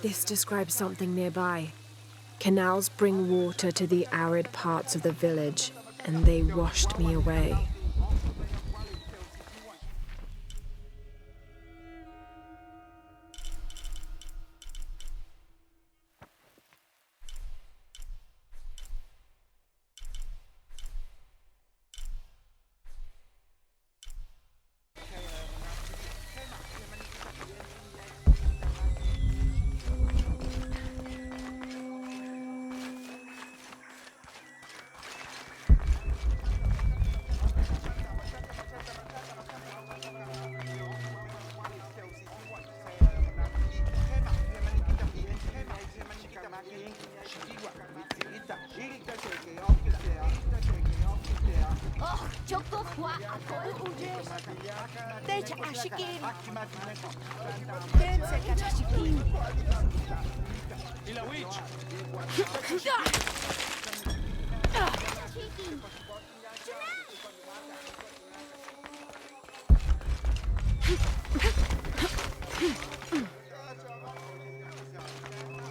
This describes something nearby. Canals bring water to the arid parts of the village, and they washed me away.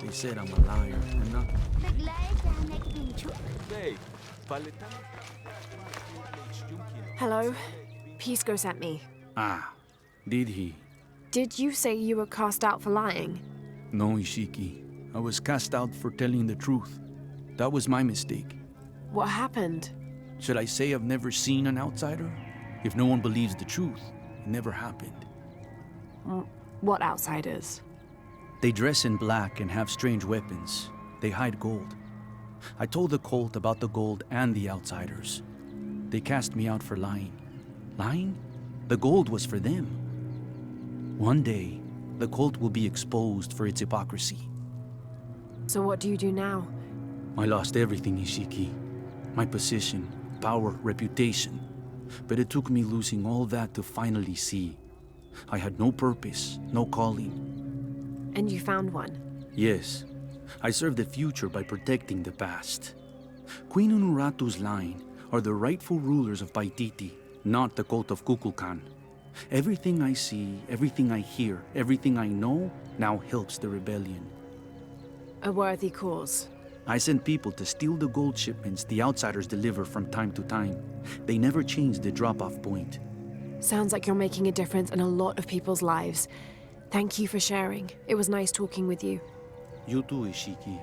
They said I'm a liar, I'm not. Hello? Pisco sent me. Ah, did he? Did you say you were cast out for lying? No, Ishiki. I was cast out for telling the truth. That was my mistake. What happened? Should I say I've never seen an outsider? If no one believes the truth, it never happened. What outsiders? They dress in black and have strange weapons. They hide gold. I told the cult about the gold and the outsiders. They cast me out for lying. Lying? The gold was for them. One day, the cult will be exposed for its hypocrisy. So what do you do now? I lost everything, Ishiki. My position, power, reputation. But it took me losing all that to finally see. I had no purpose, no calling. And you found one? Yes. I serve the future by protecting the past. Queen Unuratu's line are the rightful rulers of Paititi, not the cult of Kukulkan. Everything I see, everything I hear, everything I know now helps the rebellion. A worthy cause. I send people to steal the gold shipments the outsiders deliver from time to time. They never change the drop-off point. Sounds like you're making a difference in a lot of people's lives. Thank you for sharing. It was nice talking with you. You too, Ishiki.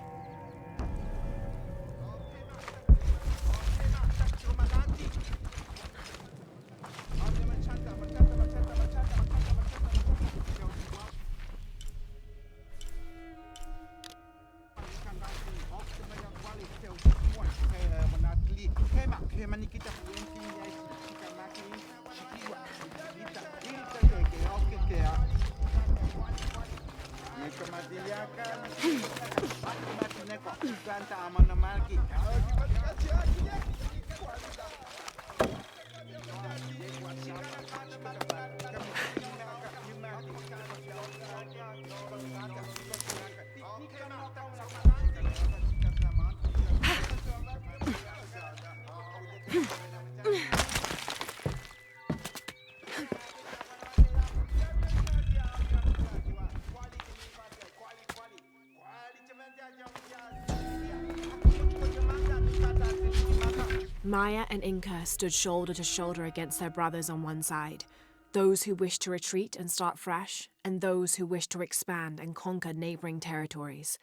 Maya and Inca stood shoulder to shoulder against their brothers on one side. Those who wished to retreat and start fresh, and those who wished to expand and conquer neighboring territories.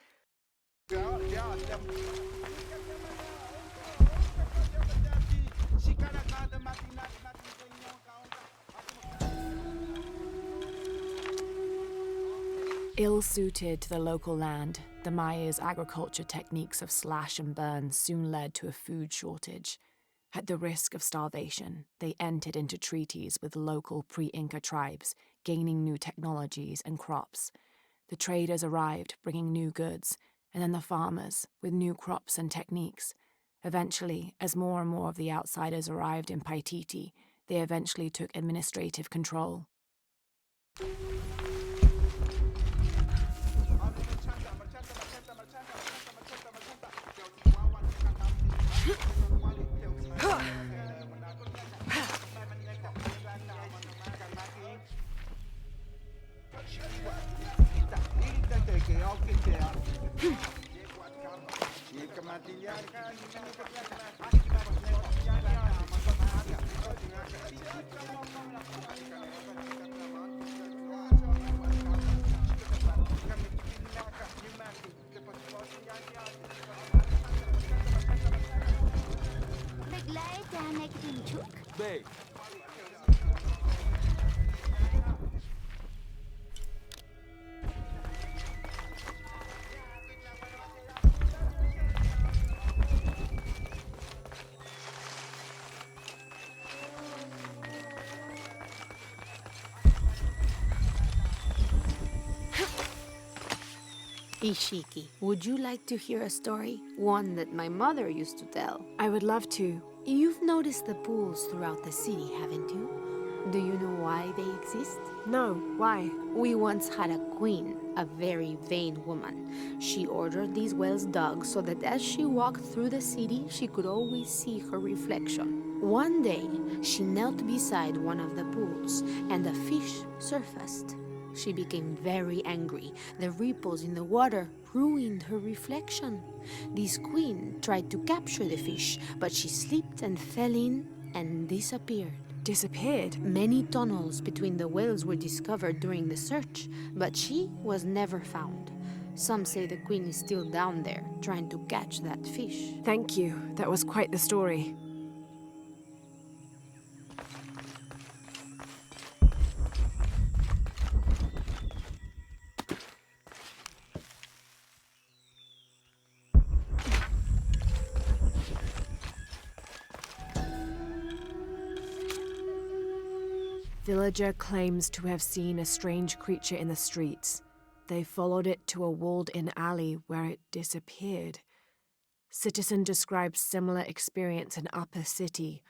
Ill-suited to the local land, the Maya's agriculture techniques of slash and burn soon led to a food shortage. At the risk of starvation, they entered into treaties with local pre-Inca tribes, gaining new technologies and crops. The traders arrived, bringing new goods, and then the farmers, with new crops and techniques. Eventually, as more and more of the outsiders arrived in Paititi, they eventually took administrative control. Begleitet din tjuk? Bey, Ishiki, would you like to hear a story? One that my mother used to tell. I would love to. You've noticed the pools throughout the city, haven't you? Do you know why they exist? No, why? We once had a queen, a very vain woman. She ordered these wells dug so that as she walked through the city, she could always see her reflection. One day, she knelt beside one of the pools, and a fish surfaced. She became very angry. The ripples in the water ruined her reflection. This queen tried to capture the fish, but she slipped and fell in and disappeared. Disappeared? Many tunnels between the wells were discovered during the search, but she was never found. Some say the queen is still down there, trying to catch that fish. Thank you. That was quite the story. Villager claims to have seen a strange creature in the streets. They followed it to a walled-in alley where it disappeared. Citizen describes similar experience in Upper City.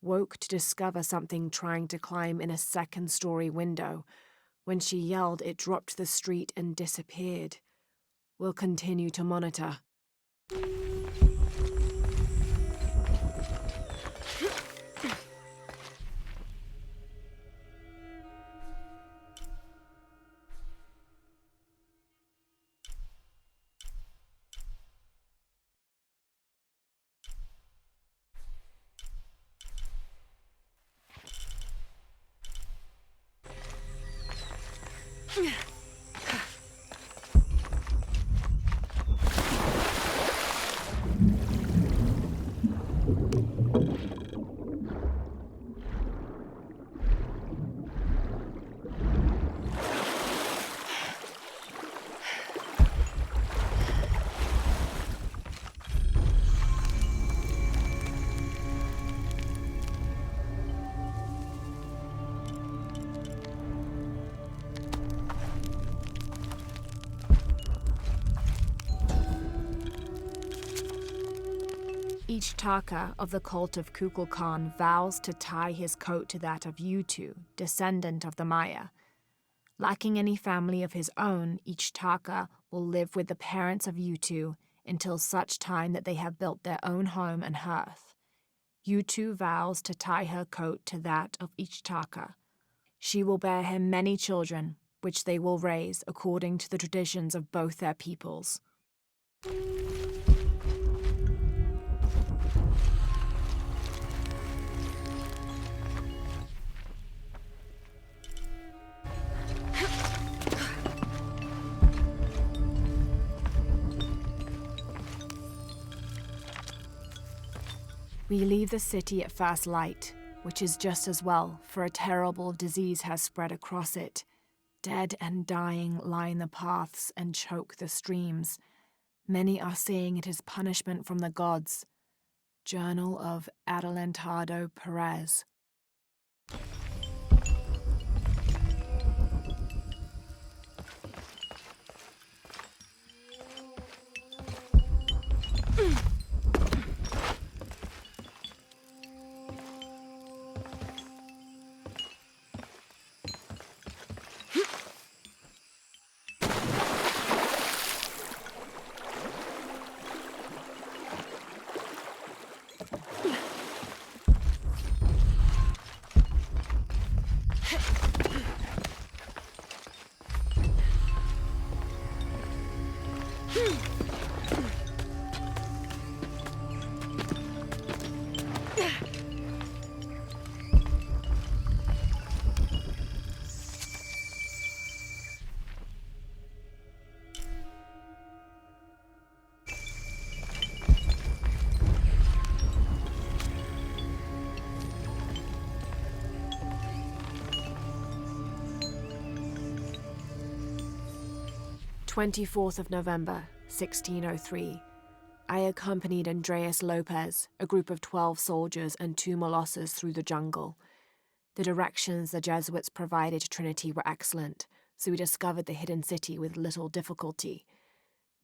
Woke to discover something trying to climb in a second-story window. When she yelled, it dropped to the street and disappeared. We'll continue to monitor. Each Taka of the cult of Kukulkan vows to tie his coat to that of Yutu, descendant of the Maya. Lacking any family of his own, each Taka will live with the parents of Yutu until such time that they have built their own home and hearth. Yutu vows to tie her coat to that of each Taka. She will bear him many children, which they will raise according to the traditions of both their peoples. We leave the city at first light, which is just as well, for a terrible disease has spread across it. Dead and dying line the paths and choke the streams. Many are saying it is punishment from the gods. Journal of Adelantado Perez. November 1603. I accompanied Andreas Lopez, a group of 12 soldiers and 2 Molossers through the jungle. The directions the Jesuits provided to Trinity were excellent, so we discovered the hidden city with little difficulty.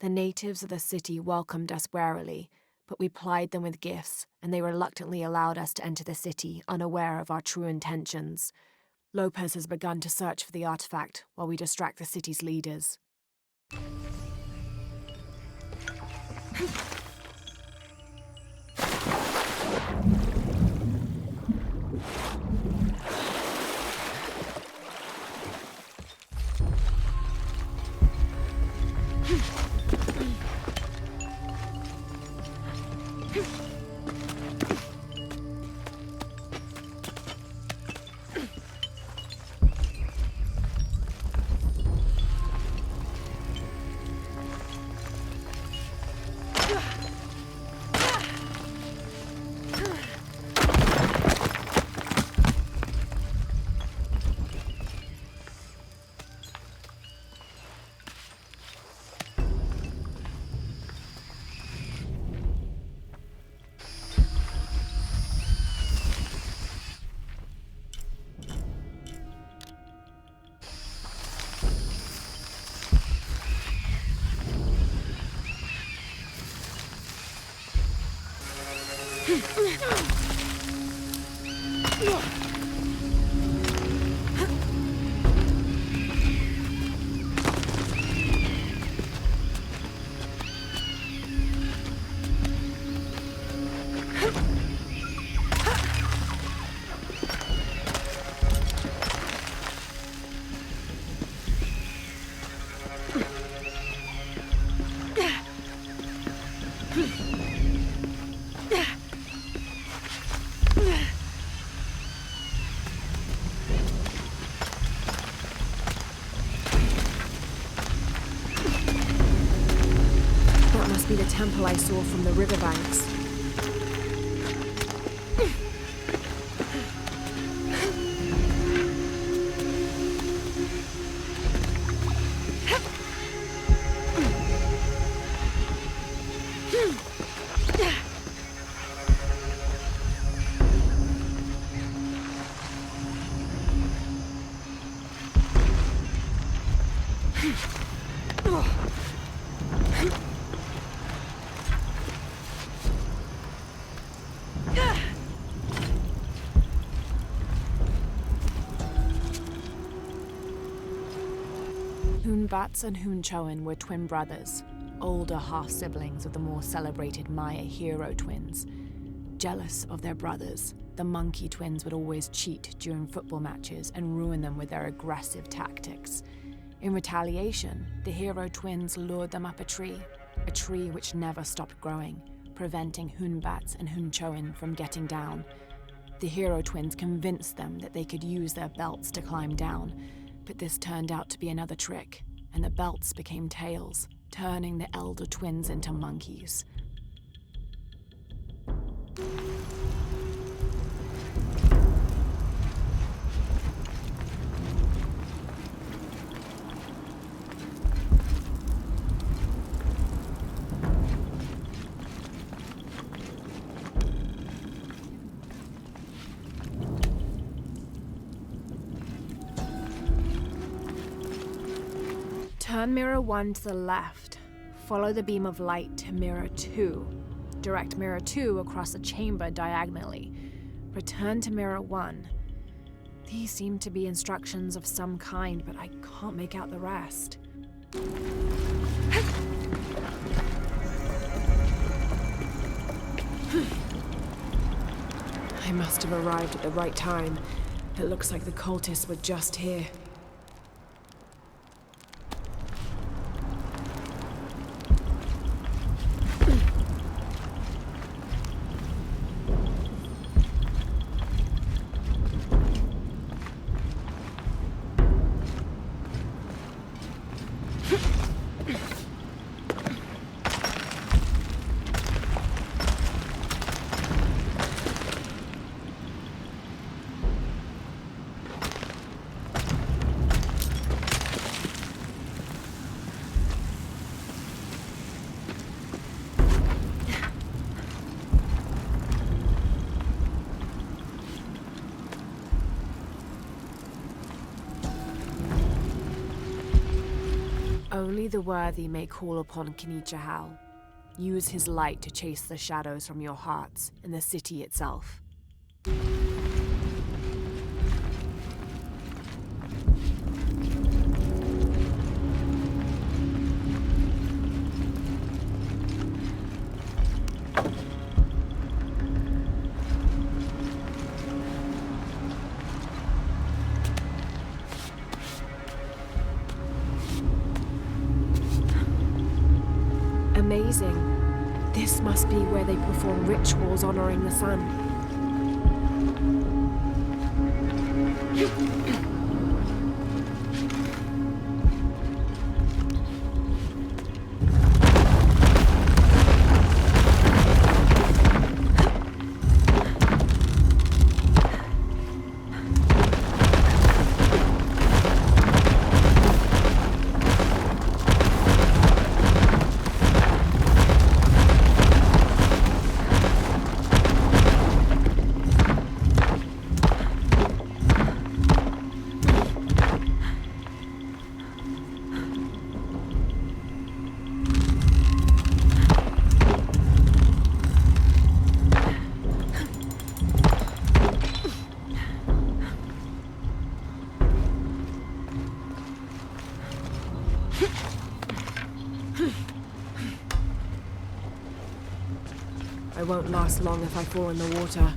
The natives of the city welcomed us warily, but we plied them with gifts, and they reluctantly allowed us to enter the city, unaware of our true intentions. Lopez has begun to search for the artifact while we distract the city's leaders. Be the temple I saw from the riverbanks. Hunbats and Hunchoan were twin brothers, older half-siblings of the more celebrated Maya hero twins. Jealous of their brothers, the monkey twins would always cheat during football matches and ruin them with their aggressive tactics. In retaliation, the hero twins lured them up a tree which never stopped growing, preventing Hunbats and Hunchoan from getting down. The hero twins convinced them that they could use their belts to climb down, but this turned out to be another trick, and the belts became tails, turning the elder twins into monkeys. Turn mirror 1 to the left. Follow the beam of light to mirror 2. Direct mirror 2 across the chamber diagonally. Return to mirror 1. These seem to be instructions of some kind, but I can't make out the rest. I must have arrived at the right time. It looks like the cultists were just here. Only the worthy may call upon Kinichahal. Use his light to chase the shadows from your hearts and the city itself. Amazing. This must be where they perform rituals honoring the sun. I won't last long if I fall in the water.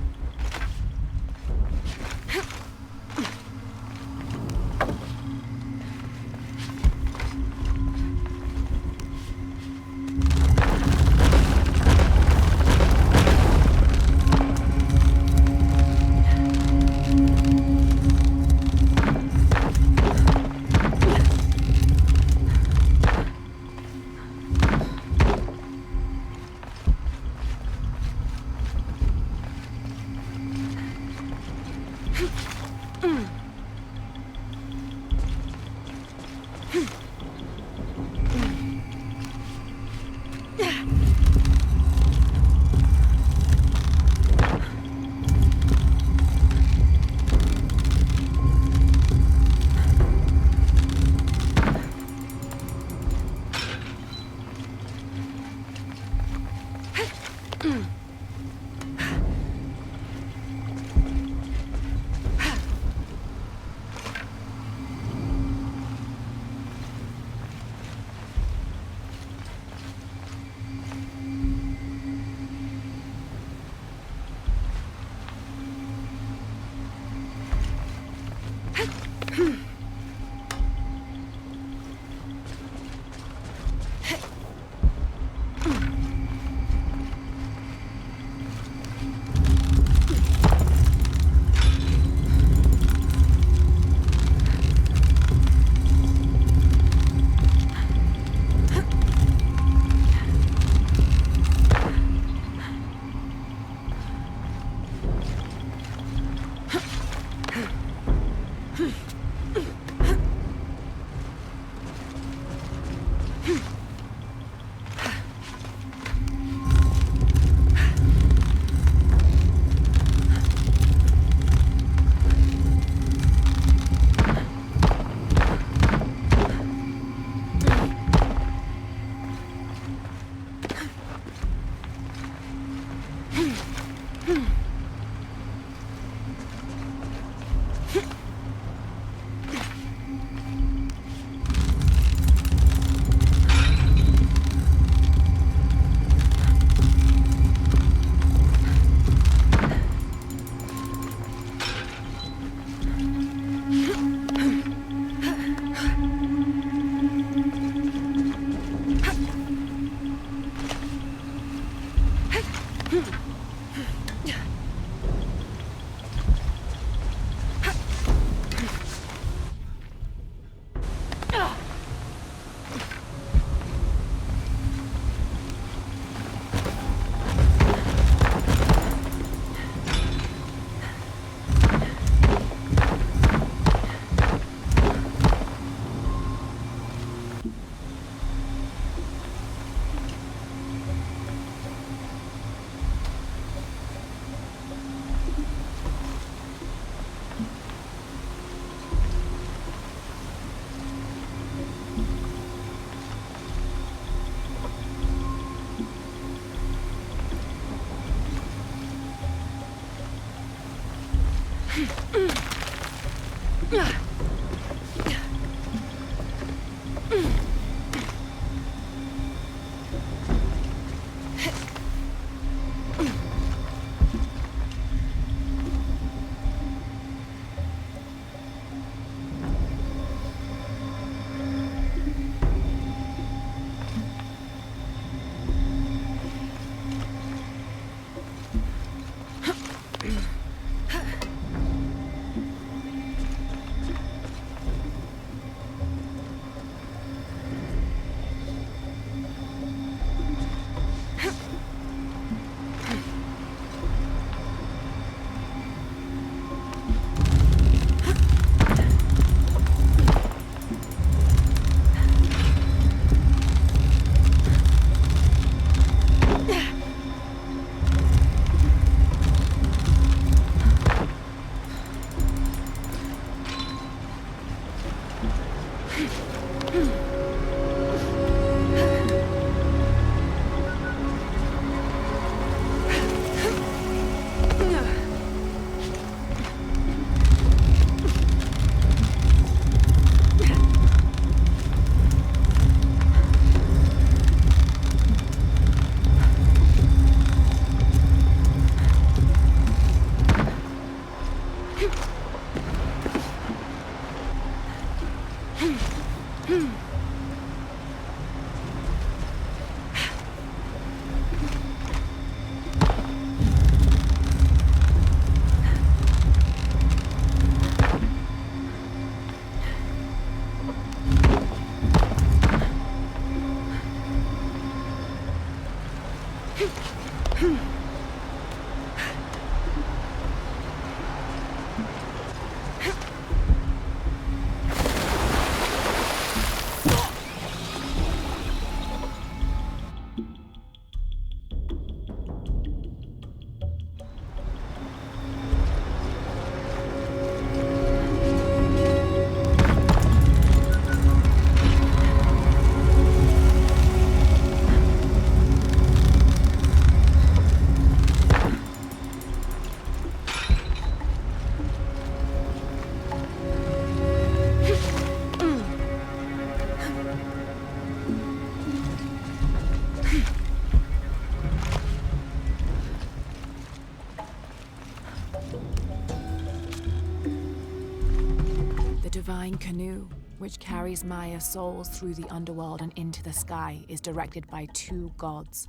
The divine canoe, which carries Maya's souls through the underworld and into the sky, is directed by two gods.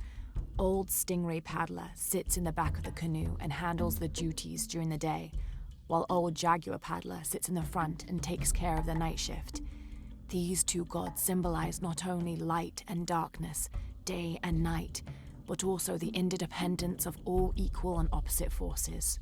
Old Stingray Paddler sits in the back of the canoe and handles the duties during the day, while Old Jaguar Paddler sits in the front and takes care of the night shift. These two gods symbolize not only light and darkness, day and night, but also the interdependence of all equal and opposite forces.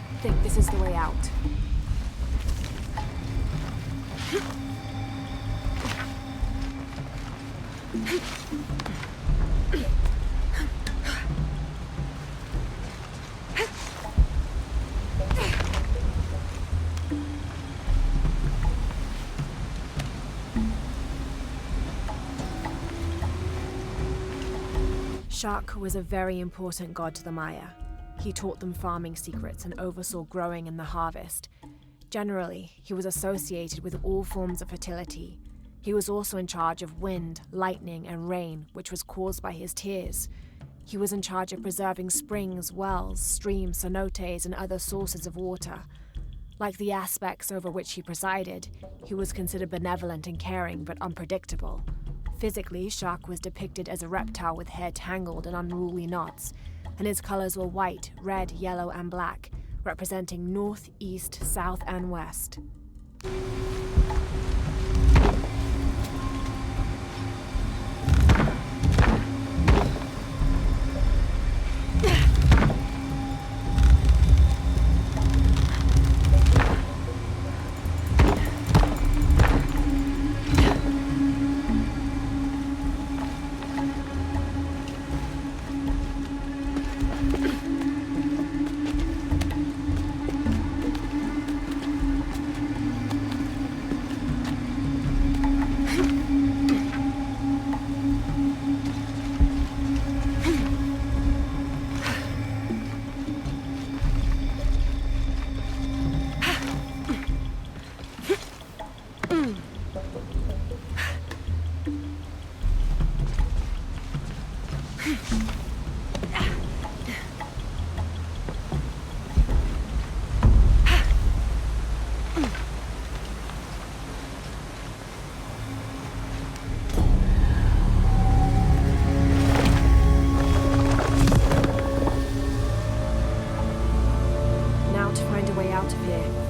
I think this is the way out. Shak was a very important god to the Maya. He taught them farming secrets and oversaw growing and the harvest. Generally, he was associated with all forms of fertility. He was also in charge of wind, lightning, and rain, which was caused by his tears. He was in charge of preserving springs, wells, streams, cenotes, and other sources of water. Like the aspects over which he presided, he was considered benevolent and caring, but unpredictable. Physically, Shak was depicted as a reptile with hair tangled in unruly knots, and his colors were white, red, yellow, and black, representing north, east, south, and west. Now to find a way out of here.